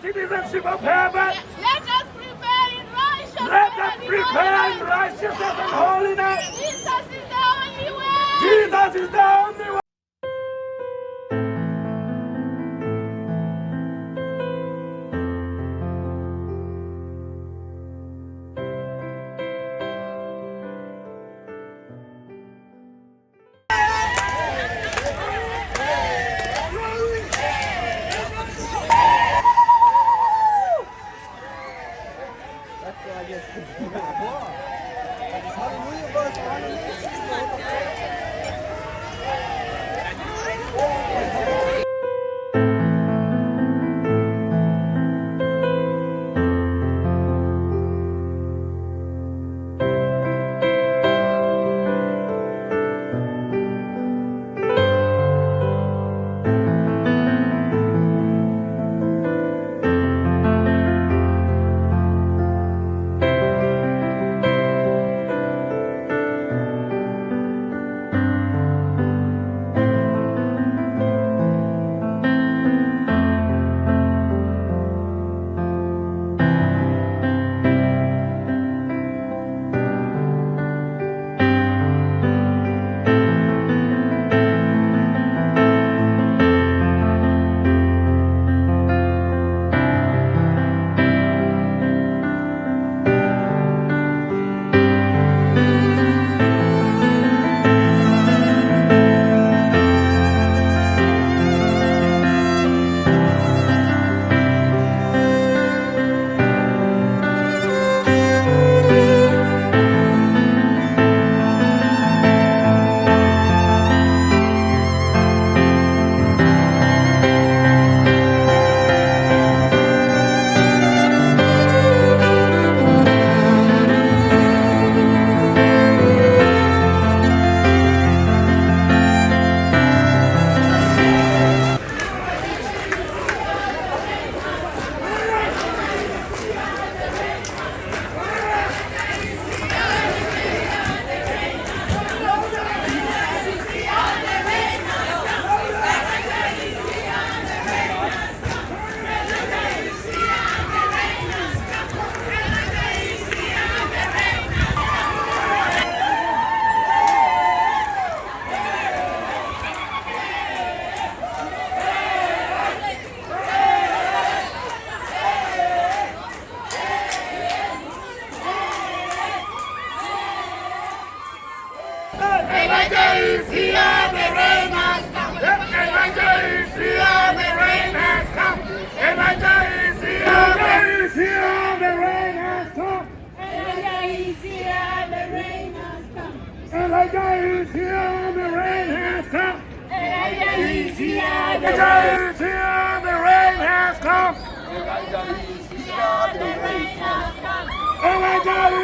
citizenship of heaven. Let us prepare in righteousness. Let us prepare in righteousness and holiness. Jesus is the only way. Jesus is the only way. Elijah is here, the rain has come. Elijah is here, the rain has come. Elijah is here, the rain has come. Elijah is here, the rain has come. Elijah is here, the rain has come. Elijah is here, the Elijah is here, the rain has come. rain has come. Elijah